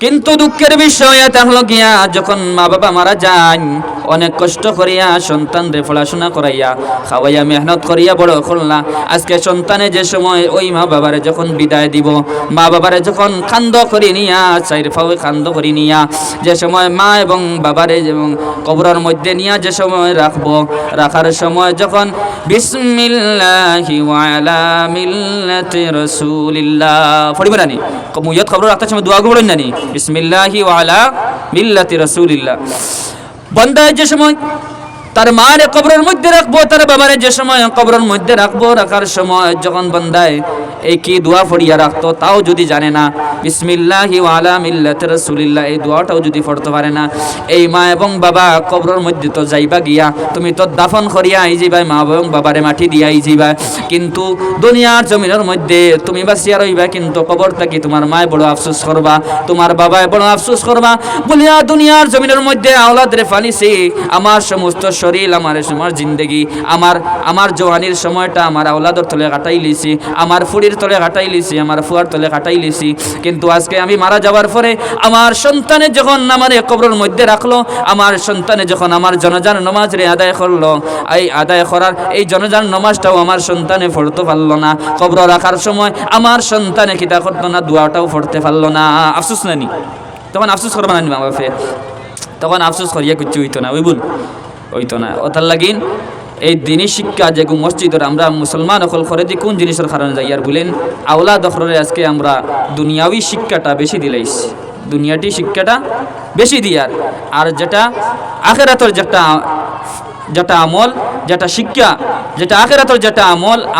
কিন্তু দুঃখের বিষয় এটা হলো গিয়া যখন মা বাবা মারা যায় অনেক কষ্ট করিয়া সন্তানরে পড়াশোনা করাইয়া খাওয়াইয়া মেহনত করিয়া বড় করলা, আজকে সন্তানে যে সময় ওই মা বাবারে যখন বিদায় দিব, মা বাবারে যখন কান্দ করি নিয়া চাইর ফাও কান্দ করি নিয়া যে সময় মা এবং বাবারে এবং কবরের মধ্যে নিয়া যে সময় রাখবো, রাখার সময় যখন বিসমিল্লাহি ওয়া আলা মিল্লাতি রাসূলিল্লাহ পড়িবে নানি মুইয়ত খবর রাখতে সময় দোয়া করবেন নানি বিসমিল্লাহি ওয়া আলা মিল্লাতি রাসূলিল্লাহ। বান্দায় যে সময় তার মারে কবরের মধ্যে রাখবো, তার বাবারে যে সময় কবরের মধ্যে রাখবো, রাখার সময় যখন বান্দায় এই কি দোয়া পড়িয়া রাখতো তাও যদি জানে না, বিসমিল্লাহি ওয়া আলা মিল্লাতি রাসূলিল্লাহ এই দোয়াটাও যদি পড়তে পারে না, এই মা এবং বাবা কবরের মধ্যে তো যাইবা গিয়া তুমি তো দাফন করিয়া আই যাইবা, মা এবং বাবারে মাটি দিয়া আই যাইবা, কিন্তু দুনিয়ার জমিনের মধ্যে তুমি বাঁচিয়া রইবা, কিন্তু কবর থাকি তোমার মায় বড় আফসোস করবা, তোমার বাবায় বড় আফসোস করবা বলিয়া দুনিয়ার জমিনের মধ্যে আওলাদ রে ফালিছি, আমার সমস্ত শরীর আমার জিন্দগি আমার জওয়ানির সময়টা আমার আওলাদর তলে কাটাই লিছি, আমার ফুড়ির তলে কাটাই লিছি, আমার ফুয়ার তলে কাটাই লিছি, কিন্তু আজকে আমি মারা যাওয়ার পরে আমার সন্তানে যখন আমার কবরের মধ্যে রাখলো, আমার সন্তানে যখন আমার জনাজার নামাজ রে আদায় করলো, এই আদায় করার এই জনাজার নামাজটাও আমার সন্তানে পড়তে পারলো না, কবর রাখার সময় আমার সন্তানে কিতা করতো না, দোয়াটাও পড়তে পারলো না, আফসোস নানি তখন আফসোস করবা নানি মা বাপে, তখন আফসোস করিয়া কিছু হইতো না, হইতো না। ওটার লাগিন এই দিনই শিক্ষা যে মসজিদের আমরা মুসলমান অকল করে দিই কোন জিনিসের কারণে যাই আর বলেন আওলাদ অখরে আজকে আমরা দুনিয়াবি শিক্ষাটা বেশি দিলাইছি, দুনিয়াটি শিক্ষাটা বেশি দিয়ার, আর যেটা আখেরাতর যেটা আমল যেটা শিক্ষা যেটা আখেরাতর যেটা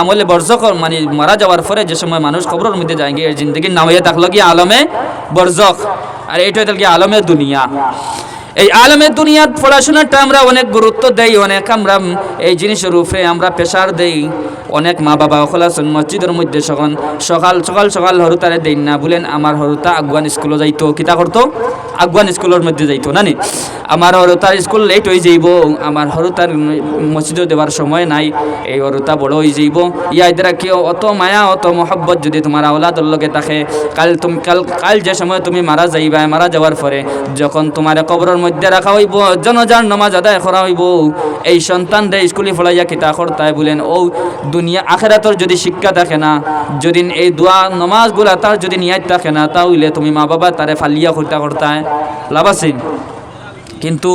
আমলে বর্জক মানে মারা যাওয়ার পরে যে সময় মানুষ কবরের মধ্যে যায় গিয়ে জিন্দগির নাম হয়ে থাকলো কি আলমে বর্জক, আর এইটা হইতে কি আলমে দুনিয়া। এই আলমের দুনিয়ার পড়াশোনাটা আমরা অনেক গুরুত্ব দেই, অনেক আমরা এই জিনিসের উপরে আমরা প্রেশার দেই, অনেক মা বাবা খোলাছেন মসজিদের মধ্যে সকাল সকাল হরুতারে দেই না বলেন, আমার হরুতা আগুয়ান স্কুলে যাইতো, কিতা করতো আগুয়ান স্কুলের মধ্যে যাইতো নানি, আমার হরুতার স্কুল লেট হয়ে যাইব, আমার হরুতার মসজিদে দেওয়ার সময় নাই, এই হরুতা বড় হয়ে যাইব, ইয়া দ্বারা কেউ অত মায়া অত মহব্বত যদি তোমার আওলাদর লগে থাকে, কাল যে সময় তুমি মারা যাইবা, মারা যাওয়ার পরে যখন তোমার কবরের মধ্যে রাখা হইব, জনজার নামাজ আদায় করা হইব, এই সন্তান রে স্কুলে ফলাইয়া কিতা করতায় বলেন ও দুনিয়া আখেরাতর যদি শিক্ষা থাকে না, যদি এই দোয়া নমাজ গুলা তার যদি নিয়াত থাকে না, তাহলে তুমি মা বাবা তারে ফালিয়া করতায় লাভ আছে। কিন্তু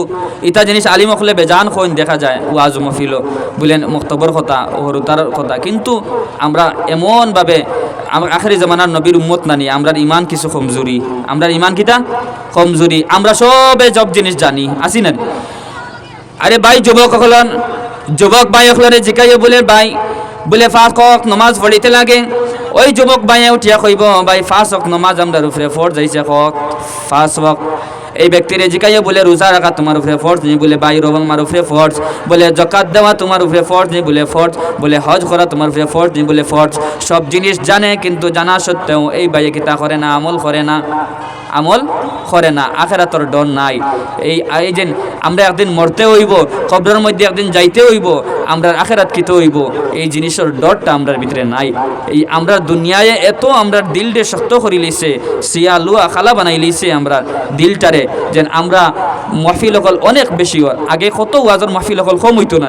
ইটা জিনিস আলিম হলে বেজান কইন দেখা যায় ওয়াজ মহফিল বলেন মুক্তবর কথা হরুতার কথা, কিন্তু আমরা এমনভাবে আখেরি জামানার নবীর উম্মত নানি, আমরা ইমান কিছু কমজোরি, আমরা ইমান কিটা কমজোরি, আমরা সবে সব জিনিস জানি আসি না। আরে ভাই যুবক ভাই হলরে জিকাইও বলে ভাই বলে 5 ওয়াক্ত নামাজ পড়িতে লাগে, ওই যুবক ভাই উঠিয়া কইব ভাই 5 ওয়াক্ত নামাজ আমরা উপরে ফরজ যাইছে 5 ওয়াক্ত, এই ব্যক্তিরে জিকাইয়া বলে রোজা রাখা তোমার উপরে ফরজ নেই, বলে ভাই রবং মার উপরে ফরজ, বলে জাকাত দেওয়া তোমার উপরে ফরজ নেই, বলে ফরজ, বলে হজ করা তোমার উপরে ফরজ নেই, বলে ফরজ, সব জিনিস জানে কিন্তু জানা সত্ত্বেও এই ভাইয়ে কিতা করে না, আমল করে না, আখেরাতর ডর নাই। এই যে আমরা একদিন মরতে হইব, কবরের মধ্যে একদিন যাইতে হইব, আমরা আখেরাত কিতে হইব, এই জিনিসের ডরটা আমরার ভিতরে নাই। এই আমরা দুনিয়ায় এত আমরা দিলটে শক্ত করি লিছে, সিয়ালু আখালা বানাই লিছে আমরা দিলটারে, যেন আমরা মাহফিল হল অনেক বেশি হয়, আগে কত ওয়াজের মাহফিল হল কম হইতো না,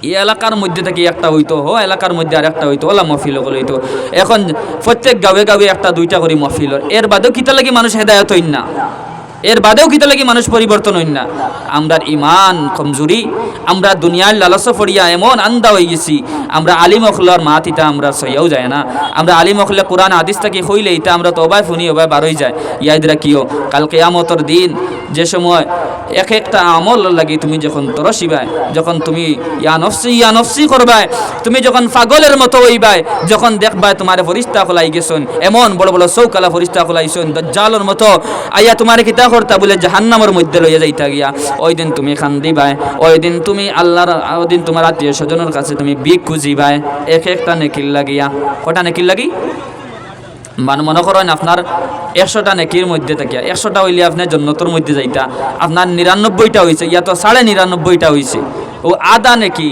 এই এলাকার মধ্যে থেকে একটা হইতো, এলাকার মধ্যে আর একটা হইতো, ওলা মহফিল হইতো, এখন প্রত্যেক গাঁয়ে একটা দুইটা করে মহফিল, এর বাদেও কিতা লাগি মানুষ হেদায়ত হইন না, এর বাদেও কিতা লাগি মানুষ পরিবর্তন হইন না। আমরা ইমান কমজোরি, আমরা দুনিয়ার লালস ফড়িয়া এমন আন্দা হয়ে গেছি, আমরা আলিম অখলার মাত ইটা আমরা সইয়াও যায় না, আমরা আলিম অখলে কোরআন হাদিস থেকে হইলে ইটা আমরা তো অবাই ফুনি অবাই বারোই যায়। ইয়াদ রাখিও কাল কিয়ামতের দিন যে সময় এক একটা আমল লাগি তুমি যখন তরসিবাই, যখন তুমি ইয়া নফসি করবাই, তুমি যখন পাগলের মতো হইবাই, যখন দেখবাই তোমার ফরিস্তা খোলাই গেছেন, এমন বড় বড় চৌকালা ফরিস্তা খোলাইছেন দজ্জালের মতো আইয়া তোমার কিতা করতা বলে জাহান্নামের মধ্যে লইয়া যাইতা গিয়া, ওই দিন তুমি কান্দিবাই, ওই দিন তুমি আল্লাহর, ওই দিন তোমার আত্মীয় স্বজনের কাছে তুমি ভিক খুঁজিবাই, এক একটা নেকির লাগিয়া, কটা নেকির লাগি মনে করেন আপনার 100টা নেকির মধ্যে থাকিয়া 100টা হইলে আপনার জন্নতর মধ্যে যাইতা, আপনার 99টা হয়েছে, ইয়া তো 99.5টা হয়েছে, ও আদা নেকি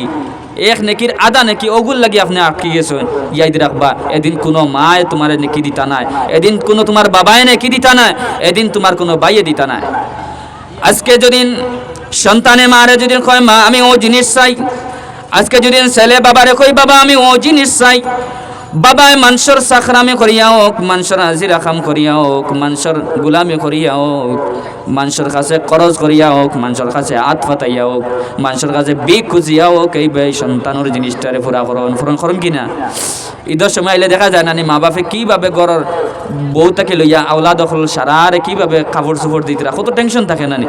এক নেকির আধা নেকি ওগুল লাগি আপনি আটকে গেছেন ইয়াদ রাখবা এদিন কোনো মায় তোমার নেকি দিতা নাই, এদিন কোনো তোমার বাবায় নেকি দিতা নাই, এদিন তোমার কোনো বাইয়ে দিতা নাই। আজকে যদি সন্তানে মারে যদি কয় মা আমি ও জিনিস চাই, আজকে যদি ছেলে বাবারে কই বাবা আমি ও জিনিস চাই, বাবায় মানুষের চাকরামি করিয়া হোক, মানুষের হাজিরা কাম করিয়া হোক, মানুষের গোলামি করিয়া হোক, মানুষের কাছে খরচ করিয়া হোক, মানুষের কাছে হাত পাতাইয়া হোক, মানুষের কাছে বিক খুঁজিয়া হোক, এই সন্তানের জিনিসটারে পুরা পূরণ করুন কিনা। ঈদের সময় এলে দেখা যায় নানি মা বাপে কীভাবে ঘরের বউটাকে লইয়া আওলা দখল সারারে কীভাবে কাপড় চোপড় দিতরা, কত টেনশন থাকে নানি।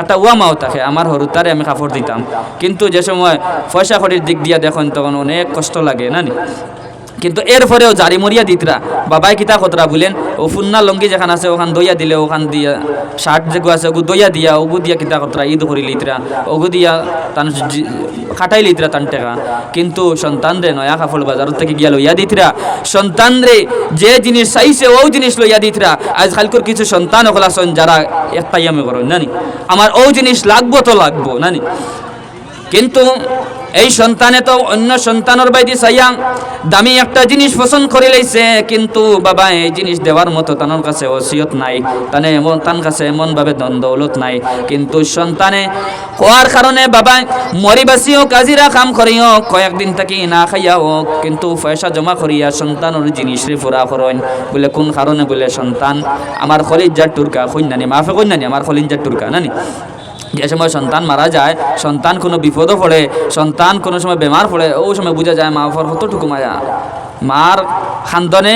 একটা ওয়া মাও থাকে, আমার হরুতারে আমি কাপড় দিতাম, কিন্তু যে সময় পয়সা কড়ির দিক দিয়া দেখুন তখন অনেক কষ্ট লাগে নানি। কিন্তু এরপরেও জারি মরিয়া দিতরা বাবাই কিতা খতরা বলেন ও ফুন্না লঙ্গি যেখান আছে ওখান দইয়া দিলে ওখান দিয়া শার্ট যেগু আছে ওগু দইয়া দিয়া ওগু দিয়া কিতা খতরা ঈদ করি লিতরা ওগু দিয়া তান খাটাই লিতরা তান টেকা। কিন্তু সন্তান রে নয়া কাপড় বাজার থেকে গিয়া লইয়া দিতরা, সন্তান রে যে জিনিস চাইছে ও জিনিস লইয়া দিতরা। আজ খালকর কিছু সন্তান ওগুলা আছেন যারা একটাই আমি করেন নানি আমার ও জিনিস লাগবো তো লাগবো নানি, কিন্তু এই সন্তানে তো অন্য সন্তানের বাইদি চাইয়া দামি একটা জিনিস পছন্দ করে লাইছে, কিন্তু বাবা এই জিনিস দেওয়ার মতো তানোর কাছে ওসিয়ত নাই, তানে এমন তান কাছে এমন ভাবে ধন দৌলত নাই। কিন্তু সন্তানে হওয়ার কারণে বাবা মরিবাসীও কাজিরা কাম করিও কয়েকদিন থাকি না খাইয়া হোক, কিন্তু পয়সা জমা করিয়া সন্তানের জিনিস পুরা করেন। বলে কোন কারণে? বলে সন্তান আমার খলিজার টুরকা কইনানি মাফে কইনানি আমার খলিজার টুরকা নানি। যে সময় সন্তান মারা যায়, সন্তান কোনো বিপদও পড়ে, সন্তান কোনো সময় বেমার পড়ে, ওই সময় বোঝা যায় মা বাবার কতটুকু মায়া। মার খান্দনে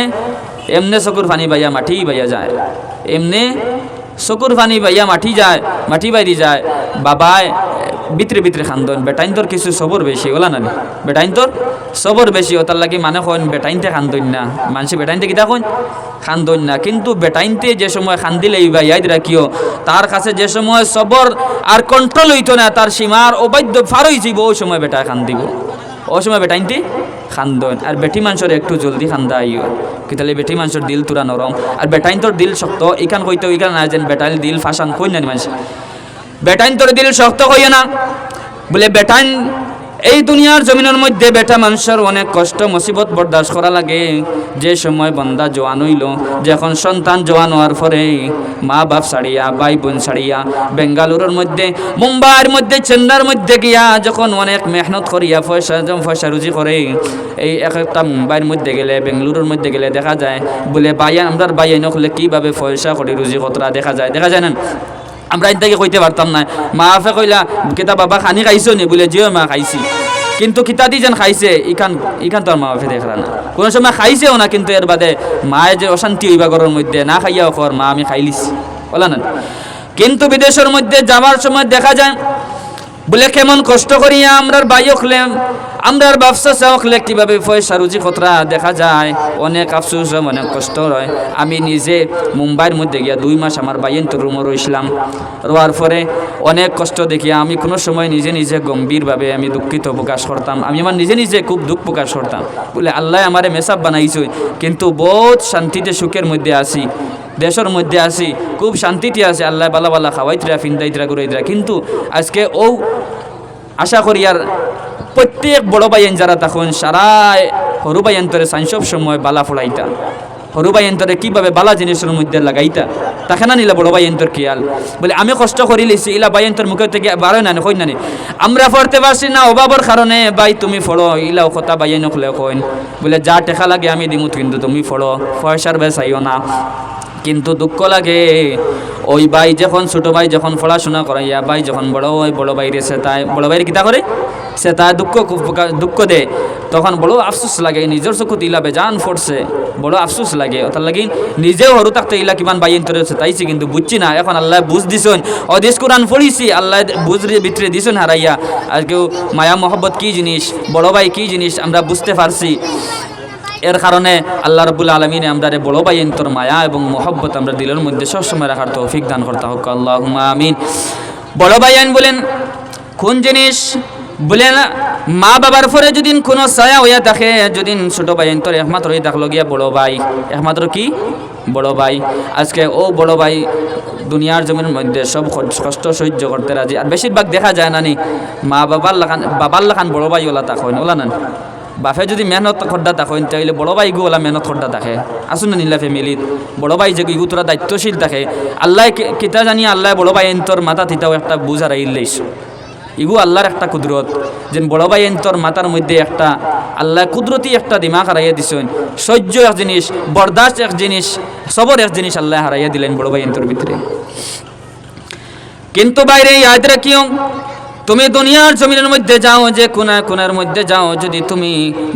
এমনে চকুর পানি বাইয়া মাটি বাইয়া যায়, এমনে চকুর পানি বাইয়া মাটি বাইরি যায়। বাবায় ভিতরে ভিতরে খান্দন, বেটাইন তোর কিছু সবর বেশি ওলা নানি, বেটাইন তোর সবর বেশি ওতার লাগে মানে কন বেটাইনতে খান্দন না, মানুষে বেটাইনতে কিতা কন খান্দন না। কিন্তু বেটাইনতে যে সময় খান্দিলেই বা ইয়াদ রাখিও তার কাছে যে সময় সবর আর কন্ট্রোল হইতো না, তার সীমার অবাধ্য ফার হয়ে যাইব, ওই সময় বেটায় খান্দিব, ওই সময় বেটাইনতে খান্দন। আর বেটি মানুষের একটু জলদি খান্দা আইও, কিতালে বেটি মানুষের দিল তুরা নরম, আর বেটাইন তোর দিল শক্ত। ইখান কইতে ইখান না যেন বেটাইল দিল ফাঁসান কই না মানুষ, বেটাইন তোর দিল শক্ত কইও না। বলে বেটাইন এই দুনিয়ার জমিনের মধ্যে বেটা মানুষের অনেক কষ্ট মুসিবত বরদাস্ত করা লাগে। যে সময় বন্দা জওয়ান হইল, যখন সন্তান জওয়ান হওয়ার পরে মা বাপ ছাড়িয়া ভাই বোন ছাড়িয়া বেঙ্গালুরুর মধ্যে মুম্বাইয়ের মধ্যে চেন্নাইয়ের মধ্যে গিয়া যখন অনেক মেহনত করিয়া পয়সা রুজি করে, এই এক একটা মুম্বাইয়ের মধ্যে গেলে বেঙ্গালুরুর মধ্যে গেলে দেখা যায় বলে বাইয়া আমরা বাইয়া নকলে কীভাবে পয়সা করে রুজি কতরা দেখা যায় না। আমরা ইনটাকে কইতে পারতাম না, মা বাপে কইলা কিতা বাবা খানি খাইছো নি? বলে জিও মা খাইছি, কিন্তু কিতা দি যেন খাইছে ইখান তো আর মা বাপে দেখরা না, কোনো সময় খাইছেও না। কিন্তু এর বাদে মায়ে যে অশান্তি হইবা ঘরের মধ্যে না খাইয়াও কর মা আমি খাইলিছি বলা না। কিন্তু বিদেশের মধ্যে যাওয়ার সময় দেখা যায় বলে কেমন কষ্ট করিয়া আমরার বাই হলে আমরার ব্যবসা চাওকলে কীভাবে পয়সা রুজি খতরা দেখা যায়, অনেক আফসোস হয়, অনেক কষ্ট হয়। আমি নিজে মুম্বাইয়ের মধ্যে গিয়া 2 মাস আমার বাইয়ের তো রুমও রইছিলাম, রোয়ার পরে অনেক কষ্ট দেখিয়া আমি কোনো সময় নিজে গম্ভীরভাবে আমি দুঃখিত প্রকাশ করতাম, আমি আমার নিজে খুব দুঃখ প্রকাশ করতাম। বলে আল্লাহ আমারে মেসাব বানাইছে, কিন্তু বহুত শান্তিতে সুখের মধ্যে আছি, দেশের মধ্যে আছি, খুব শান্তিতে আছে, আল্লাহ বালা বালা খাওয়াইতরা ফিন্দাইতরা ঘুরাইতরা। কিন্তু আজকে ও আশা করি আর প্রত্যেক বড় ভাইয়েন যারা তখন সারায় সরু ভাইয়েন্তরে সাইন্সব সময় বালা ফোড়াইতা, সরু ভাইয়েন্তরে কীভাবে বালা জিনিসের মধ্যে লাগাইতা তাকে না নিলা বড় ভাইয়েন্তর খেয়াল। বলে আমি কষ্ট করি লিছি ইলা ভাইয়েন্তর মুখের থেকে বারো না কই না আমরা পড়তে পারছি না অভাবর কারণে, ভাই তুমি ফড়ো ইলাও কথা ভাইয়ে নকলে কইন। বলে যা টেকা লাগে আমি দিমু, কিন্তু তুমি ফড়ো, পয়সার বে চাইও না। কিন্তু দুঃখ লাগে ওই ভাই যখন ছোটো ভাই যখন পড়াশোনা করাইয়া ভাই যখন বড় ভাইরে সে তাই বড় ভাইয়ের কিতা করে সে তাই দুঃখ দেয়, তখন বড় আফসোস লাগে, নিজের চকুত ইলা বেজান ফোরছে, বড় আফসোস লাগে। তার লাগি নিজেও সরু থাকতে ইলা কিমান বাইন তরে তাইছি, কিন্তু বুঝছি না। এখন আল্লাহ বুঝ দিছেন, অদেশ কোরআন পড়িছি, আল্লাহ বুঝরে ভিতরে দিছেন হারাইয়া। আর কেউ মায়া মহব্বত কী জিনিস, বড় ভাই কী জিনিস আমরা বুঝতে পারছি। এর কারণে আল্লাহ রাব্বুল আলামিন আমরা বড় ভাইয়ের মায়া এবং মহব্বত আমরা দিলের মধ্যে সবসময় রাখার তৌফিক দান করতে হোক, আল্লাহুম্মা আমিন। বড় ভাইয়ান বলেন কোন জিনিস? বলেন মা বাবার পরে যদি কোনো ছায়া হইয়া থাকে, যদি ছোট ভাই তোর একমাত্র হয়ে থাকলো গিয়া বড় ভাই, একমাত্র কি বড় ভাই। আজকে ও বড় ভাই দুনিয়ার জমির মধ্যে সব কষ্ট সহ্য করতে রাজি। আর বেশিরভাগ দেখা যায় না নি মা বাবার লাখান বড় ভাই ওলা তাক হয় ওলা না, বাপে যদি মেহনত খড্ডা থাকে তাহলে বড় ভাই ওলা মেহনত খড্ডা থাকে। আসুন না নিলা ফ্যামিলিত বড় ভাই যে ইগু তোরা দায়িত্বশীল থাকে, আল্লাহ কিতা জানি আল্লাহ বড় ভাই তোর মাথা তিতাও একটা বুঝার আইলেইস, ইগু আল্লাহর একটা কুদরত। যে বড় ভাই তোর মাথার মধ্যে একটা আল্লাহ কুদরতি একটা দিমাগ হারাইয়া দিছেন, সহ্য এক জিনিস, বরদাস্ত এক জিনিস, সবর এক জিনিস আল্লাহ হারাইয়া দিলেন বড় ভাই তোর ভিতরে। কিন্তু বাইরে ইয়াদ রাখিও, তুমি দুনিয়ার জমিনের মধ্যে যাও, যে কোনার মধ্যে যাও, যদি তুমি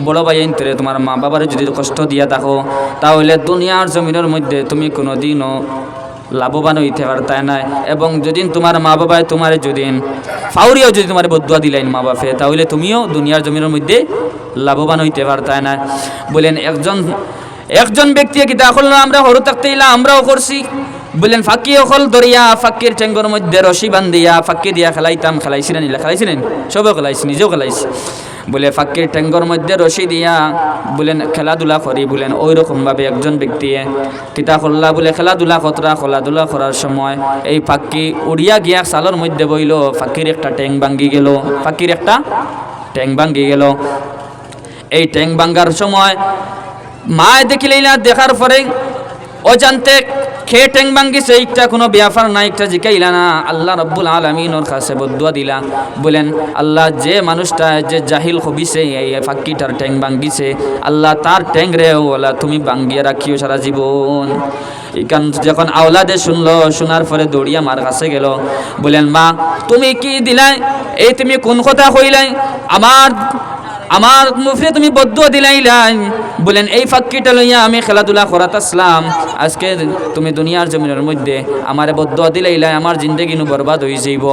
বড় ভাই তোরে তোমার মা বাবার যদি কষ্ট দিয়া থাকো, তাহলে দুনিয়ার জমিনের মধ্যে তুমি কোনোদিনও লাভবান হইতে পারতাই না। এবং যদি তোমার মা বাবায় তোমার যদি ফাউরিয়াও যদি তোমার বদুয়া দিলেন মা বাপে, তাহলে তুমিও দুনিয়ার জমিনের মধ্যে লাভবান হইতে পারতাই না। বলেন একজন ব্যক্তি কি তা করলো, আমরা হরু থাকতে ইলা আমরাও করছি। বললেন ফাঁকি অকল দরিয়া, ফাঁকির টেঙ্গর মধ্যে রশি বান্ধিয়া ফাঁকি দিয়া খেলাইতাম, খেলাইছিলেন ইলা খেলাইছিলেন, সবও খেলাইছি, নিজেও খেলাইছি। বলে ফাঁকির টেঙ্গর মধ্যে রশি দিয়া বলেন খেলাধুলা করি। বলেন ওই রকমভাবে একজন ব্যক্তি কিতা করলা, বলে খেলাধুলা করার সময় এই ফাঁকি উড়িয়া গিয়া সালের মধ্যে বইল, ফাঁকির একটা ট্যাং ভাঙ্গি গেল, ফাঁকির একটা ট্যাং ভাঙ্গি গেল। এই ট্যাং ভাঙ্গার সময় মা দেখিলেইলা, দেখার পরে অজান্তে খেয়ে ট্যাং ভাঙ্গিছে, এইটা কোনো ব্যাপার না, একটা জিকাইলা না, আল্লাহ রব্বুল আলামিনের কাছে বদুয়া দিলা। বলেন আল্লাহ যে মানুষটা যে জাহিল হবিছে এই ফাঁকিটার ট্যাং ভাঙ্গিছে, আল্লাহ তার ট্যাং রে ওলা তুমি ভাঙ্গিয়ে রাখিও সারা জীবন। এখান যখন আওলাদে শুনলো, শোনার পরে দৌড়িয়া মার কাছে গেল। বলেন মা তুমি কি দিলাই, এই তুমি কোন কথা কইলাই, আমার মুখে তুমি বদুয়া দিলাইলাই। বলেন এই ফাঁকিটা লইয়া আমি খেলাধুলা করাত আসলাম, আজকে তুমি দুনিয়ার জমিনের মধ্যে আমার বদুয়া দিলাইলাই, আমার জিন্দেগি নু বরবাদ হয়ে যাইব।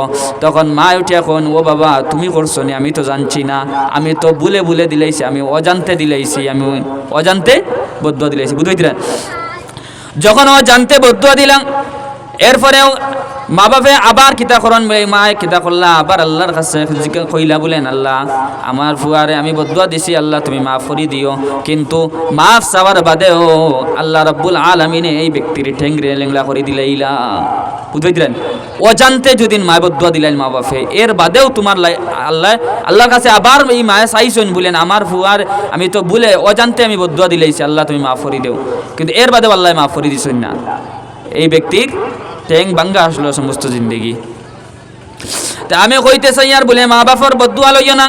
তখন মা উঠে এখন, ও বাবা তুমি করছো নি, আমি তো জানছি না, আমি তো ভুলে দিলাইছি, আমি অজান্তে দিলাইছি, আমি অজান্তে বদুয়া দিলাইছি। বুঝতে যখন অজান্তে বদুয়া দিলাম, এরপরেও মা বাপে আবার কিতা করন, মা কিতা করলা, আবার আল্লাহর কাছে কইলা, বলেন আল্লাহ আমার ফুয়ারে আমি বদুয়া দিছি, আল্লাহ তুমি মাফ করে দিও। কিন্তু মাফ চাওয়ার বাদেও আল্লাহ রব্বুল আলামিনে এই ব্যক্তির ঠেংরে লেংলা করে দিলাইলা। বুঝতে দিলেন অজান্তে যদি মা বদুয়া দিলেন মা বাপে, এর বাদেও তোমার আল্লাহর কাছে আবার এই মায়ে চাইছেন, বলেন আমার ফুয়ার আমি তো ভুলে অজান্তে আমি বদুয়া দিলাইছি, আল্লাহ তুমি মাফ করে দেও। কিন্তু এর বাদেও আল্লাহ মাফ করে দিছেন না। এই ব্যক্তির ট্যাং ভাঙ্গা আসলো সমস্ত জিন্দগি। তা আমি কইতে চাই আর বলে মা বাপর বদুয়া লইও না,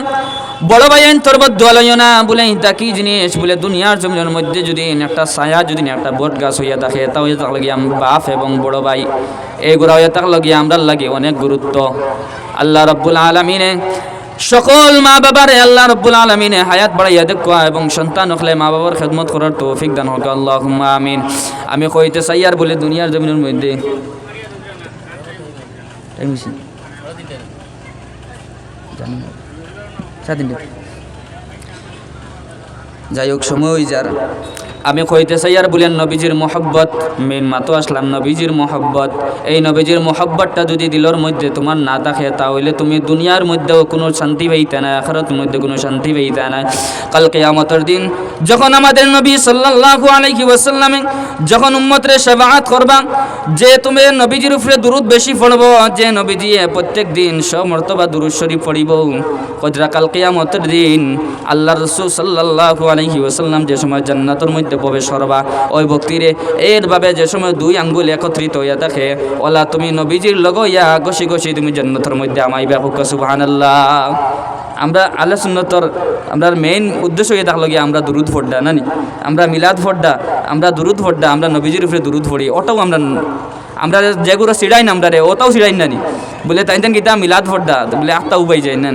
বড় ভাই তোর বদুয়া লইও না। বলে তা কি জিনিস, বলে দুনিয়ার জমিনের মধ্যে যদি একটা ছায়া, যদি একটা বট গাছ হইয়া থাকে, তা হইয়া থাকলে গিয়ে বাপ এবং বড় ভাই এইগুলা হইয়া থাকলে গিয়ে আমরা লাগে অনেক গুরুত্ব। আল্লাহ রব্বুল আলামিনে সকল মা বাবারে আল্লাহ রব্বুল আলামিনে হায়াত বাড়াইয়া দেখা এবং সন্তান হলে মা বাবার খেদমত করার তৌফিক দান হোক, আল্লাহুম্মা আমিন। আমি কইতে চাই আর বলে দুনিয়ার জমিনের মধ্যে যাই হোক সময় যার আমি কইতে চাই আর বলেন নবীজির মোহব্বত, মেন মাতো আসলাম নবীজির মোহব্বত। এই নবীজির মোহব্বতটা যদি দিলের মধ্যে তোমার না থাকে, তাহলে তুমি দুনিয়ার মধ্যেও কোনো শান্তি পাইতে না, আখিরাতের মধ্যে কোনো শান্তি পাইতে না। কাল কিয়ামতের দিন যখন আমাদের নবী সাল্লাল্লাহু আলাইহি ওয়াসাল্লামে যখন উম্মতরে শাফাআত করবা, যে তুমি নবীজির উপরে দুরূদ বেশি পড়ব, যে নবীজি প্রত্যেক দিন সব মর্তবা দুরূদ শরীফ পড়িব, কদরা কাল কিয়ামতের দিন আল্লাহর রাসূল সাল্লাল্লাহু আলাইহি ওয়াসাল্লাম যে সময় জান্নাতের মধ্যে প্রবেশ করবা, ওই ব্যক্তিরে এরভাবে যে সময় দুই আঙ্গুল একত্রিত হইয়া থাকে, ওলা তুমি নবীজির লগ ইয়া গসি গসি তুমি জান্নাতের মধ্যে আমাইবা। হুক সুবহানাল্লাহ। আমরা আহলে সুন্নতর আমরা মেইন উদ্দেশ্য হয়ে থাকলো গিয়ে আমরা দুরুদ পড়া নানি, আমরা মিলাদ পড়া, আমরা দুরুদ পড়া, আমরা নবীজির উপরে দুরুদ পড়ি, ওটাও আমরা যেগুলো সিড়াই না আমরা রে ওটাও সিড়াই নানি। বলে তাই কিতা মিলাদ পড়া, বলে আত্মা উবাই যায় না।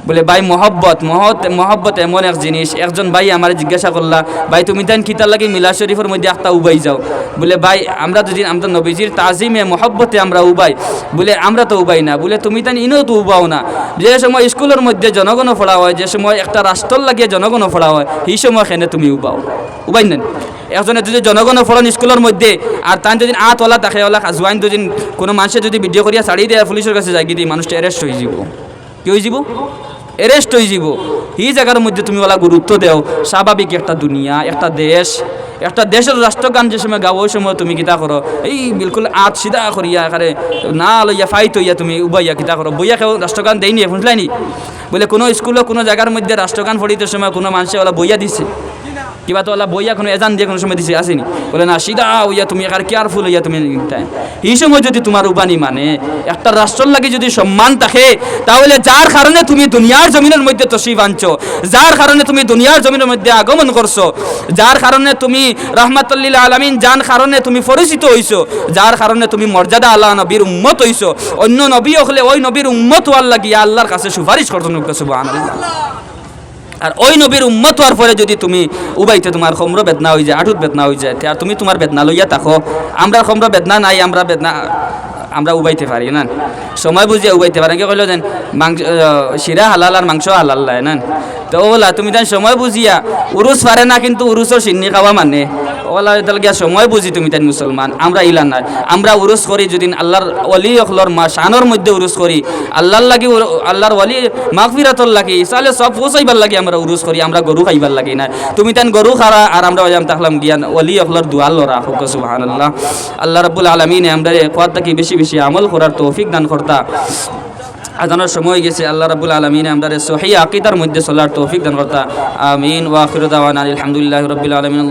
বলে ভাই মহব্বত এমন এক জিনিস। একজন ভাই আমার জিজ্ঞাসা করলা, ভাই তুমি তাই কিতার লাগে মিলাদ শরীফের মধ্যে আত্মা উবাই যাও। বলে ভাই আমরা যদি আমরা নবীজির তাজিমে মহব্বতে আমরা উবাই, বলে আমরা তো উবাই না। বলে তুমি তাই ইনেও তো উবাও না। যে সময় স্কুলের মধ্যে জনগণ পড়া হয়, যে সময় একটা রাষ্ট্র লাগিয়ে জনগণ পড়া হয়, সেই সময় খেনে তুমি উবাই নেন। একজনে যদি জনগণ ফলন স্কুলের মধ্যে আর তাই যদি ওলা থাকে, ওলা জোয়াইন যদি কোনো মানুষের যদি ভিডিও করিয়া ছাড়িয়ে দেয় পুলিশের কাছে যাই গিয়ে মানুষটা অ্যারেস্ট হয়ে যাব। কি হয়ে যাব? এরেস্ট হয়ে যাব এই জায়গার মধ্যে তুমি ওলা গুরুত্ব দেও স্বাভাবিক একটা দুনিয়া একটা দেশ একটা দেশের রাষ্ট্রগান যে সময় গাও ওই সময় তুমি কিতা করো এই বিলকুল আত সিধা করিয়া এখানে না লইয়া ফাইট হইয়া তুমি উবাইয়া কিতা করো বইয়া কেউ রাষ্ট্রগান দেয়নি বুঝলাইনি বলে কোনো স্কুলে কোনো জায়গার মধ্যে রাষ্ট্রগান পড়িতে সময় কোনো মানুষে ওলা বইয়া দিছে কিবা তো ওলা বইয়া কোনো এজান দিয়ে কোনো সময় দিছে আসেনি বলে না সিধা হইয়া তুমি এখানে কেয়ারফুল হইয়া তুমি এই সময় যদি তোমার উবানি মানে একটা রাষ্ট্রের লাগে যদি সম্মান থাকে তাহলে যার কারণে তুমি দুনিয়ার জমিনের মধ্যে তশরিফ আনছো যার কারণে তুমি দুনিয়ার জমিনের মধ্যে আগমন করছো যার কারণে তুমি রহমাতুল্লিল আলামিন যার কারণে তুমি পরিচিত হইছো যার কারণে তুমি মর্যাদা আল্লাহ নবীর উম্মত হইছো অন্য নবী হলে ওই নবীর উম্মত হওয়ার লাগিয়া আল্লাহর কাছে সুপারিশ করতে সুবহানাল্লাহ আর ওই নবীর উম্মত হওয়ার পরে যদি তুমি উবাইতে তোমার খমর বেদনা হয়ে যায় আঠুত বেদনা হয়ে যায় আর তুমি তোমার বেদনা লইয়া থাকো আমরা খমর বেদনা নাই আমরা বেদনা আমরা উবাইতে পারি না সময় বুঝিয়ে উবাইতে পারি কি কইলো যেন মাংস শিরা হালাল আর মাংস হালাল লাই না তো ওলা তুমি তাই সময় বুঝিয়া উরুস পারে না কিন্তু উরুসও সিন্নি খাওয়া মানে ওলা গিয়া সময় বুঝি তুমি তাই মুসলমান আমরা ইলা নাই আমরা উরুস করি যদি আল্লাহর ওলি অখলর মা শানোর মধ্যে উরুস করি আল্লাহর লাগি আল্লাহর ওলি মাগফিরাতর লাগি ইসালে সব পৌঁছাইবার লাগি আমরা উরুস করি আমরা গরু খাইবার লাগি না তুমি তাই গরু খারা আর আমরা ওজাম তাকলাম গিয়া ওলি অখলর দুয়াল লরা হুক সুবহানাল্লাহ আল্লাহ রাব্বুল আলামিন আমরা কোয়াত কি বেশি বেশি আমল করার তৌফিক দান করতা আজানোর সময় গেছে আল্লাহ রাব্বুল আলামিন আমাদের সহিহ আকীদার মধ্যে চলার তৌফিক দান করতা আমিন ওয়া আখিরু দাওয়ানা আলহামদুলিল্লাহি রাব্বিল আলামিন।